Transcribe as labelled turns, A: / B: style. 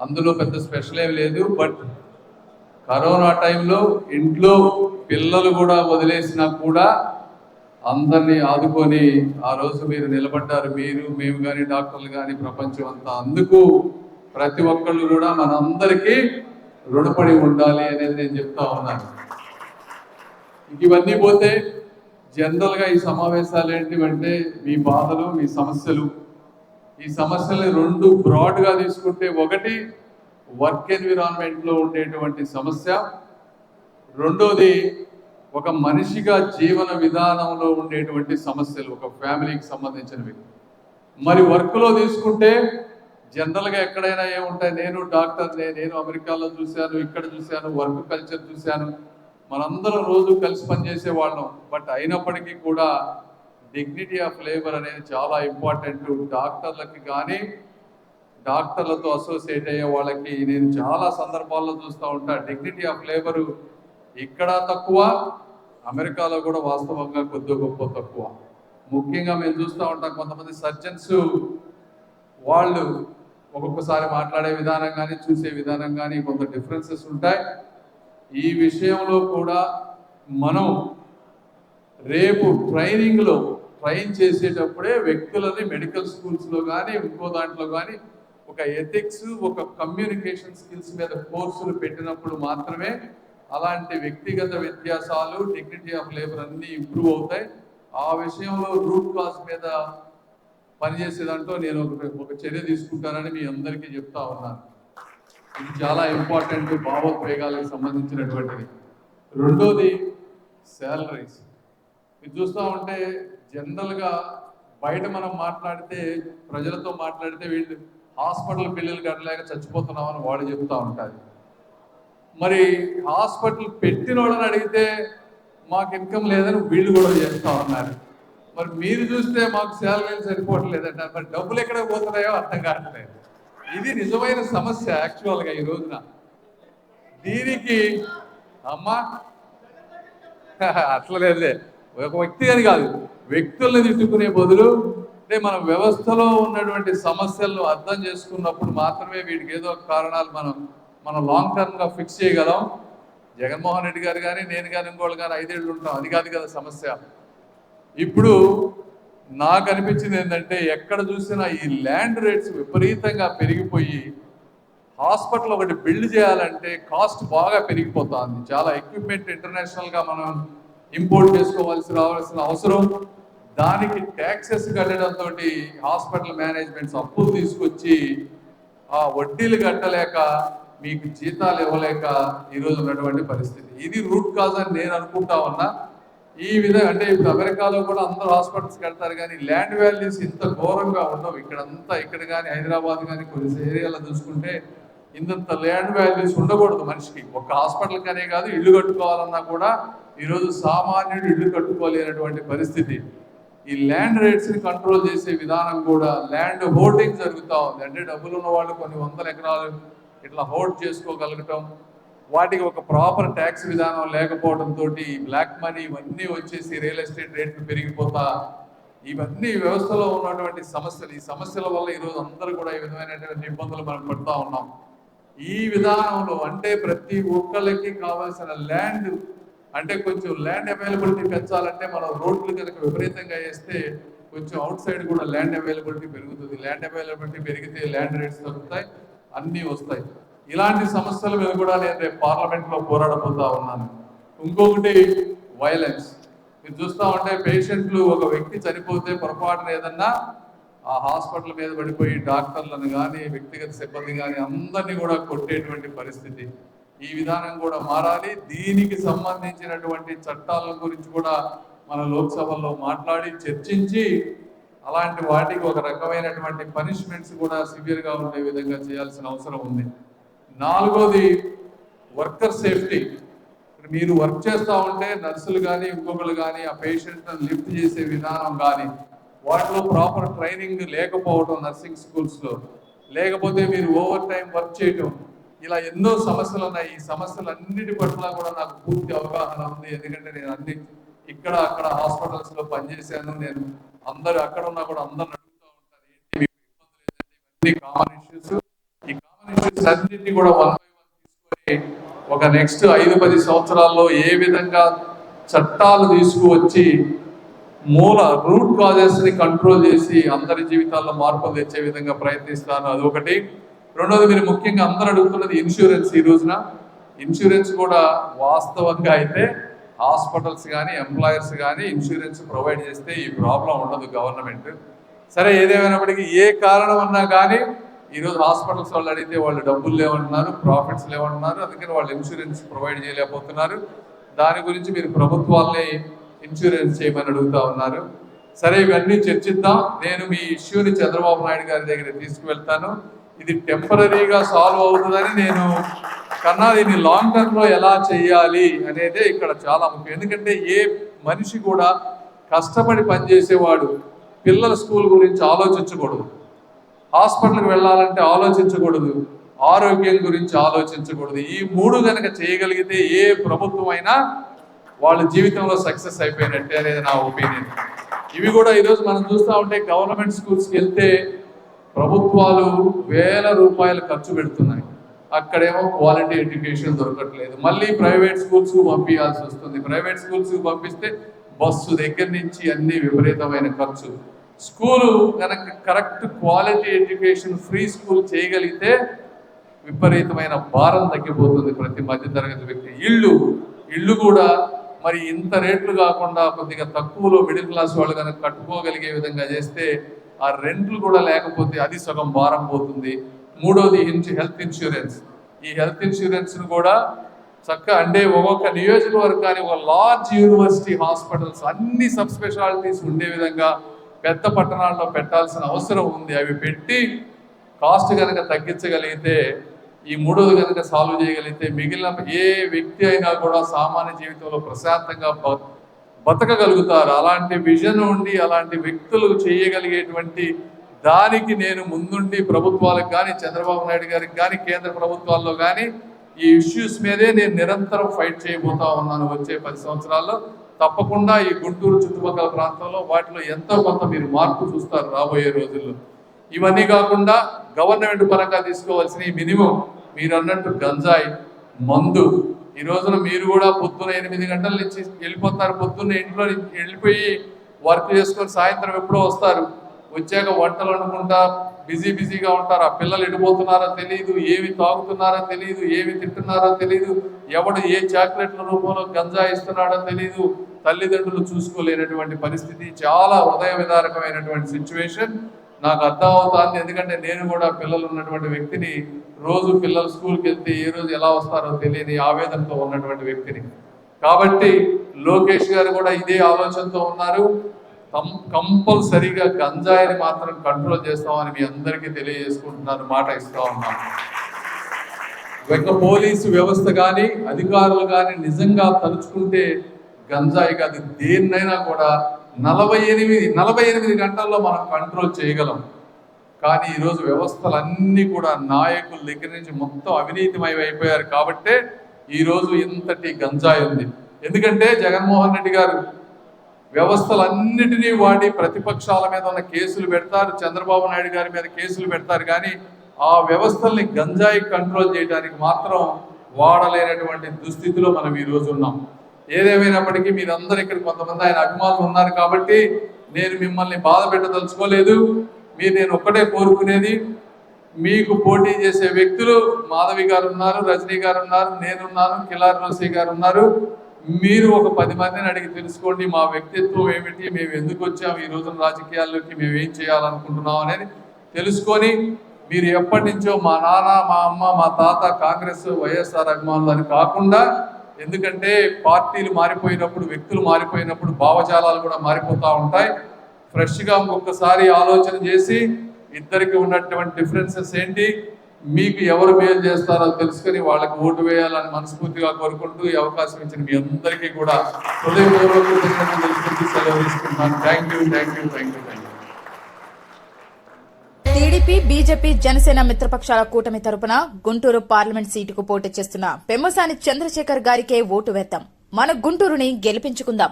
A: అందులో పెద్ద స్పెషల్ ఏం లేదు. బట్ కరోనా టైంలో ఇంట్లో పిల్లలు కూడా వదిలేసినా కూడా అందరినీ ఆదుకొని ఆ రోజు మీరు నిలబడ్డారు. మీరు, మేము కానీ, డాక్టర్లు కానీ, ప్రపంచం అంతా. అందుకు ప్రతి ఒక్కళ్ళు కూడా మనందరికీ రుణపడి ఉండాలి అనేది నేను చెప్తా ఉన్నాను. ఇవన్నీ పోతే జనరల్గా ఈ సమావేశాలు ఏంటివంటే మీ బాధలు, మీ సమస్యలు. ఈ సమస్యల్ని రెండు బ్రాడ్గా తీసుకుంటే, ఒకటి వర్క్ ఎన్విరాన్మెంట్లో ఉండేటువంటి సమస్య, రెండోది ఒక మనిషిగా జీవన విధానంలో ఉండేటువంటి సమస్యలు, ఒక ఫ్యామిలీకి సంబంధించినవి. మరి వర్క్లో తీసుకుంటే జనరల్గా ఎక్కడైనా ఏముంటాయి, నేను డాక్టర్నే, నేను అమెరికాలో చూశాను, ఇక్కడ చూశాను, వర్క్ కల్చర్ చూశాను, మనందరం రోజు కలిసి పనిచేసే వాళ్ళం. బట్ అయినప్పటికీ కూడా డిగ్నిటీ ఆఫ్ లేబర్ అనేది చాలా ఇంపార్టెంట్. డాక్టర్లకి కానీ, డాక్టర్లతో అసోసియేట్ అయ్యే వాళ్ళకి నేను చాలా సందర్భాల్లో చూస్తూ ఉంటా, డిగ్నిటీ ఆఫ్ లేబరు ఇక్కడ తక్కువ, అమెరికాలో కూడా వాస్తవంగా కొద్ది గొప్ప తక్కువ. ముఖ్యంగా మేము చూస్తూ ఉంటాం, కొంతమంది సర్జన్స్ వాళ్ళు ఒక్కొక్కసారి మాట్లాడే విధానం కానీ, చూసే విధానం కానీ కొంత డిఫరెన్సెస్ ఉంటాయి. ఈ విషయంలో కూడా మనం రేపు ట్రైన్ చేసేటప్పుడే వ్యక్తులని మెడికల్ స్కూల్స్లో కానీ, ఇంకో దాంట్లో కానీ ఒక ఎథిక్స్, ఒక కమ్యూనికేషన్ స్కిల్స్ మీద కోర్సులు పెట్టినప్పుడు మాత్రమే అలాంటి వ్యక్తిగత వ్యత్యాసాలు, డిగ్నిటీ ఆఫ్ లేబర్ అన్నీ ఇంప్రూవ్ అవుతాయి. ఆ విషయంలో రూట్ కాజ్ మీద పనిచేసేదంటూ నేను ఒక చర్య తీసుకుంటానని మీ అందరికీ చెప్తా ఉన్నాను. ఇది చాలా ఇంపార్టెంట్, భావోద్వేగాలకు సంబంధించినటువంటిది. రెండోది శాలరీస్. ఇది చూస్తూ ఉంటే జనరల్గా బయట మనం మాట్లాడితే, ప్రజలతో మాట్లాడితే వీళ్ళు హాస్పిటల్ బిల్లులు కట్టలేక చచ్చిపోతున్నామని వాడు చెప్తూ ఉంటారు. మరి హాస్పిటల్ పెట్టిన వాళ్ళని అడిగితే మాకు ఇన్కమ్ లేదని వీళ్ళు కూడా చేస్తూ ఉన్నారు. మరి మీరు చూస్తే మాకు శాలరీలు సరిపోవట్లేదంటారు. మరి డబ్బులు ఎక్కడ పోతున్నాయో అర్థం కావట్లేదు. ఇది నిజమైన సమస్య యాక్చువల్గా ఈ రోజున. దీనికి అమ్మా అట్లా లేదులే, ఒక వ్యక్తి అని కాదు, వ్యక్తుల్ని తిట్టుకునే బదులు అంటే మన వ్యవస్థలో ఉన్నటువంటి సమస్యలను అర్థం చేసుకున్నప్పుడు మాత్రమే వీటికి ఏదో కారణాలు మనం లాంగ్ టర్మ్గా ఫిక్స్ చేయగలం. జగన్మోహన్ రెడ్డి గారు కానీ, నేను కానీ, ఇంకోళ్ళు కానీ 5 ఏళ్ళు ఉంటాం, అది కాదు కదా సమస్య. ఇప్పుడు నాకు అనిపించింది ఏంటంటే, ఎక్కడ చూసినా ఈ ల్యాండ్ రేట్స్ విపరీతంగా పెరిగిపోయి హాస్పిటల్ ఒకటి బిల్డ్ చేయాలంటే కాస్ట్ బాగా పెరిగిపోతుంది. చాలా ఎక్విప్మెంట్ ఇంటర్నేషనల్గా మనం ఇంపోర్ట్ రావాల్సిన అవసరం, దానికి ట్యాక్సెస్ కట్టడంతో హాస్పిటల్ మేనేజ్మెంట్స్ అప్పులు తీసుకొచ్చి ఆ వడ్డీలు కట్టలేక మీకు జీతాలు ఇవ్వలేక ఈరోజు ఉన్నటువంటి పరిస్థితి. ఇది రూట్ కాజ్ అని నేను అనుకుంటా ఉన్నా. ఈ విధంగా అంటే ఇప్పుడు అమెరికాలో కూడా అందరూ హాస్పిటల్స్ కడతారు, కానీ ల్యాండ్ వాల్యూస్ ఇంత ఘోరంగా ఉండవు. ఇక్కడ కానీ హైదరాబాద్ కానీ కొన్ని ఏరియాలో చూసుకుంటే ఇంత ల్యాండ్ వాల్యూస్ ఉండకూడదు మనిషికి. ఒక హాస్పిటల్ కనే కాదు, ఇల్లు కట్టుకోవాలన్నా కూడా ఈరోజు సామాన్యుడు ఇల్లు కట్టుకోలేనటువంటి పరిస్థితి. ఈ ల్యాండ్ రేట్స్ని కంట్రోల్ చేసే విధానం కూడా ల్యాండ్ హోల్డింగ్ జరుగుతూ ఉంది. అంటే డబ్బులు ఉన్న వాళ్ళు కొన్ని వందల ఎకరాలు ఇట్లా హోల్డ్ చేసుకోగలగటం, వాటికి ఒక ప్రాపర్ ట్యాక్స్ విధానం లేకపోవడంతో బ్లాక్ మనీ ఇవన్నీ వచ్చేసి రియల్ ఎస్టేట్ రేట్లు పెరిగిపోతా, ఇవన్నీ వ్యవస్థలో ఉన్నటువంటి సమస్యలు. ఈ సమస్యల వల్ల ఈరోజు అందరూ కూడా ఈ విధమైనటువంటి ఇబ్బందులు మనం పడుతూ ఉన్నాం. ఈ విధానంలో అంటే ప్రతి ఒక్కళ్ళకి కావాల్సిన ల్యాండ్, అంటే కొంచెం ల్యాండ్ అవైలబిలిటీ పెంచాలంటే మనం రోడ్లు కనుక విపరీతంగా వేస్తే కొంచెం అవుట్ సైడ్ కూడా ల్యాండ్ అవైలబిలిటీ పెరుగుతుంది. ల్యాండ్ అవైలబిలిటీ పెరిగితే ల్యాండ్ రేట్స్ తగ్గుతాయి, అన్నీ వస్తాయి. ఇలాంటి సమస్యల మీద కూడా నేను రేపు పార్లమెంట్లో పోరాడబోతా ఉన్నాను. ఇంకొకటి వైలెన్స్. మీరు చూస్తూ ఉంటే పేషెంట్లు, ఒక వ్యక్తి చనిపోతే పొరపాటున ఏదన్నా ఆ హాస్పిటల్ మీద పడిపోయి డాక్టర్లను కానీ, వ్యక్తిగత సిబ్బంది కానీ అందరినీ కూడా కొట్టేటువంటి పరిస్థితి. ఈ విధానం కూడా మారాలి. దీనికి సంబంధించినటువంటి చట్టాల గురించి కూడా మన లోక్సభలో మాట్లాడి చర్చించి అలాంటి వాటికి ఒక రకమైనటువంటి పనిష్మెంట్స్ కూడా సివియర్గా ఉండే విధంగా చేయాల్సిన అవసరం ఉంది. నాలుగోది వర్కర్ సేఫ్టీ. మీరు వర్క్ చేస్తూ ఉంటే నర్సులు కానీ, ఇంకొకరు కానీ ఆ పేషెంట్లను లిఫ్ట్ చేసే విధానం కానీ, వాటిలో ప్రాపర్ ట్రైనింగ్ లేకపోవడం నర్సింగ్ స్కూల్స్లో, లేకపోతే మీరు ఓవర్ టైం వర్క్ చేయటం, ఇలా ఎన్నో సమస్యలు ఉన్నాయి. ఈ సమస్యలన్నిటి పట్ల కూడా నాకు పూర్తి అవగాహన ఉంది. ఎందుకంటే నేను అన్ని ఇక్కడ అక్కడ హాస్పిటల్స్లో పనిచేశాను. నేను అందరు అక్కడ ఉన్నా కూడా అందరిని అడుగుతూ ఉంటాను, ఏంటి మీకు ఇబ్బందులు, ఏంటంటే ఇవన్నీ కామన్ ఇష్యూస్. ఈ కామన్ అన్నింటినీ కూడా 1 by 1 తీసుకొని ఒక నెక్స్ట్ 5-10 సంవత్సరాల్లో ఏ విధంగా చట్టాలు తీసుకువచ్చి మూల రూట్ కాజెస్ ని కంట్రోల్ చేసి అందరి జీవితాల్లో మార్పులు తెచ్చే విధంగా ప్రయత్నిస్తాను. అదొకటి. రెండోది, మీరు ముఖ్యంగా అందరూ అడుగుతున్నది ఇన్సూరెన్స్. ఈ రోజున ఇన్సూరెన్స్ కూడా వాస్తవంగా అయితే హాస్పిటల్స్ కానీ ఎంప్లాయర్స్ కానీ ఇన్సూరెన్స్ ప్రొవైడ్ చేస్తే ఈ ప్రాబ్లం ఉండదు గవర్నమెంట్. సరే, ఏదేమైనప్పటికీ ఏ కారణం అన్నా కానీ ఈరోజు హాస్పిటల్స్ వాళ్ళు అడిగితే వాళ్ళు డబ్బులు లేవంటున్నారు, ప్రాఫిట్స్ లేవంటున్నారు, అందుకని వాళ్ళు ఇన్సూరెన్స్ ప్రొవైడ్ చేయలేకపోతున్నారు. దాని గురించి మీరు ప్రభుత్వాల్ని ఇన్సూరెన్స్ చేయమని అడుగుతా ఉన్నారు. సరే, ఇవన్నీ చర్చిద్దాం. నేను మీ ఇష్యూని చంద్రబాబు నాయుడు గారి దగ్గర తీసుకువెళ్తాను. ఇది టెంపరీగా సాల్వ్ అవుతుందని నేను కన్నా దీన్ని లాంగ్ టర్మ్లో ఎలా చేయాలి అనేదే ఇక్కడ చాలా ముఖ్యం. ఎందుకంటే ఏ మనిషి కూడా కష్టపడి పనిచేసేవాడు పిల్లల స్కూల్ గురించి ఆలోచించకూడదు, హాస్పిటల్కి వెళ్ళాలంటే ఆలోచించకూడదు, ఆరోగ్యం గురించి ఆలోచించకూడదు. ఈ 3 కనుక చేయగలిగితే ఏ ప్రభుత్వం అయినా వాళ్ళ జీవితంలో సక్సెస్ అయిపోయినట్టే అనేది నా ఒపీనియన్. ఇవి కూడా ఈరోజు మనం చూస్తూ ఉంటే గవర్నమెంట్ స్కూల్స్కి వెళ్తే ప్రభుత్వాలు వేల రూపాయలు ఖర్చు పెడుతున్నాయి, అక్కడేమో క్వాలిటీ ఎడ్యుకేషన్ దొరకట్లేదు. మళ్ళీ ప్రైవేట్ స్కూల్స్కు పంపించాల్సి వస్తుంది. ప్రైవేట్ స్కూల్స్కి పంపిస్తే బస్సు దగ్గర నుంచి అన్ని విపరీతమైన ఖర్చు. స్కూలు కనుక correct quality education free school చేయగలిగితే విపరీతమైన భారం తగ్గిపోతుంది ప్రతి మధ్యతరగతి వ్యక్తి. ఇళ్ళు కూడా మరి ఇంత రేట్లు కాకుండా కొద్దిగా తక్కువలో మిడిల్ క్లాస్ వాళ్ళు కనుక కట్టుకోగలిగే విధంగా చేస్తే ఆ రెంట్లు కూడా లేకపోతే అది సగం భారం పోతుంది. మూడోది హెల్త్ ఇన్సూరెన్స్. ఈ హెల్త్ ఇన్సూరెన్స్ను కూడా చక్కగా అంటే ఒక్కొక్క నియోజకవర్గాన్ని ఒక లార్జ్ యూనివర్సిటీ హాస్పిటల్స్ అన్ని సబ్ స్పెషాలిటీస్ ఉండే విధంగా పెద్ద పట్టణాల్లో పెట్టాల్సిన అవసరం ఉంది. అవి పెట్టి కాస్ట్ కనుక తగ్గించగలిగితే, ఈ మూడోది కనుక సాల్వ్ చేయగలిగితే మిగిలిన ఏ వ్యక్తి అయినా కూడా సామాన్య జీవితంలో ప్రశాంతంగా బతకగలుగుతారు. అలాంటి విజన్ ఉండి అలాంటి వ్యక్తులు చేయగలిగేటువంటి దానికి నేను ముందుండి ప్రభుత్వాలకు కానీ చంద్రబాబు నాయుడు గారికి కానీ కేంద్ర ప్రభుత్వాల్లో కానీ ఈ ఇష్యూస్ మీదే నేను నిరంతరం ఫైట్ చేయబోతా ఉన్నాను. వచ్చే 10 సంవత్సరాల్లో తప్పకుండా ఈ గుంటూరు చుట్టుపక్కల ప్రాంతంలో వాటిలో ఎంతో కొంత మీరు మార్పు చూస్తారు రాబోయే రోజుల్లో. ఇవన్నీ కాకుండా గవర్నమెంట్ పరంగా తీసుకోవాల్సిన మినిమం మీరు అన్నట్టు గంజాయి, మందు. ఈ రోజున మీరు కూడా పొద్దున 8 గంటల నుంచి వెళ్ళిపోతారు, పొద్దున్న ఇంట్లో వెళ్ళిపోయి వర్క్ చేసుకొని సాయంత్రం ఎప్పుడో వస్తారు, వచ్చాక వంటలు వండుకుంటా బిజీగా ఉంటారు. ఆ పిల్లలు ఎడిపోతున్నారో తెలియదు, ఏమి తాగుతున్నారో తెలియదు, ఏమి తింటున్నారో తెలియదు, ఎవడు ఏ చాక్లెట్ల రూపంలో గంజా ఇస్తున్నాడో తెలియదు. తల్లిదండ్రులు చూసుకోలేనటువంటి పరిస్థితి, చాలా హృదయ విదారకమైనటువంటి సిచ్యువేషన్ నాకు అర్థం అవుతుంది. ఎందుకంటే నేను కూడా పిల్లలు ఉన్నటువంటి వ్యక్తిని, రోజు పిల్లలు స్కూల్కి వెళ్తే ఏ రోజు ఎలా వస్తారో తెలియని ఆవేదనతో ఉన్నటువంటి వ్యక్తిని. కాబట్టి లోకేష్ గారు కూడా ఇదే ఆలోచనతో ఉన్నారు. కంపల్సరీగా గంజాయిని మాత్రం కంట్రోల్ చేస్తామని మీ అందరికీ తెలియజేసుకుంటున్నాను, మాట ఇస్తా ఉన్నాను. ఒక పోలీసు వ్యవస్థ కానీ అధికారులు కానీ నిజంగా తలుచుకుంటే గంజాయి కాదు దేన్నైనా కూడా 48 గంటల్లో మనం కంట్రోల్ చేయగలం. కానీ ఈరోజు వ్యవస్థలన్నీ కూడా నాయకుల దగ్గర నుంచి మొత్తం అవినీతిమయం అయిపోయారు. కాబట్టే ఈరోజు ఇంతటి గంజాయి ఉంది. ఎందుకంటే జగన్మోహన్ రెడ్డి గారు వ్యవస్థలన్నిటినీ వాడి ప్రతిపక్షాల మీద ఉన్న కేసులు పెడతారు, చంద్రబాబు నాయుడు గారి మీద కేసులు పెడతారు, కానీ ఆ వ్యవస్థల్ని గంజాయి కంట్రోల్ చేయడానికి మాత్రం వాడలేనటువంటి దుస్థితిలో మనం ఈరోజు ఉన్నాం. ఏదేమైనప్పటికీ మీరందరూ ఇక్కడ కొంతమంది ఆయన అభిమానులు ఉన్నారు కాబట్టి నేను మిమ్మల్ని బాధ పెట్టదలుచుకోలేదు. నేను ఒక్కటే కోరుకునేది, మీకు పోటీ చేసే వ్యక్తులు మాధవి గారు ఉన్నారు, రజనీ గారు ఉన్నారు, నేనున్నాను, కిలారి రోసే గారు ఉన్నారు. మీరు ఒక 10 మందిని అడిగి తెలుసుకోండి మా వ్యక్తిత్వం ఏమిటి, మేము ఎందుకు వచ్చాము, ఈ రోజున రాజకీయాల్లోకి మేము ఏం చేయాలనుకుంటున్నాం అనేది తెలుసుకొని, మీరు ఎప్పటి నుంచో మా నాన్న, మా అమ్మ, మా తాత కాంగ్రెస్ వైఎస్ఆర్ అభిమానులు అని కాకుండా, ఎందుకంటే పార్టీలు మారిపోయినప్పుడు, వ్యక్తులు మారిపోయినప్పుడు భావజాలాలు కూడా మారిపోతూ ఉంటాయి. ఫ్రెష్గా ఇంకొకసారి ఆలోచన చేసి ఇద్దరికి ఉన్నటువంటి డిఫరెన్సెస్ ఏంటి, మీకు ఎవరు మేలు చేస్తారో తెలుసుకొని వాళ్ళకి ఓటు వేయాలని మనస్ఫూర్తిగా కోరుకుంటూ ఈ అవకాశం ఇచ్చిన మీ అందరికీ కూడా హృదయపూర్వక కృతజ్ఞతలు తెలుసుకుంటూ సెలవు తీసుకుంటున్నాను. Thank you.
B: TDP, BJP, Janasena మిత్రపక్షాల కూటమి తరపున గుంటూరు పార్లమెంట్ సీటుకు పోటీ చేస్తున్న పెమ్మసాని చంద్రశేఖర్ గారికే ఓటు వేద్దాం. మన గుంటూరుని గెలిపించుకుందాం.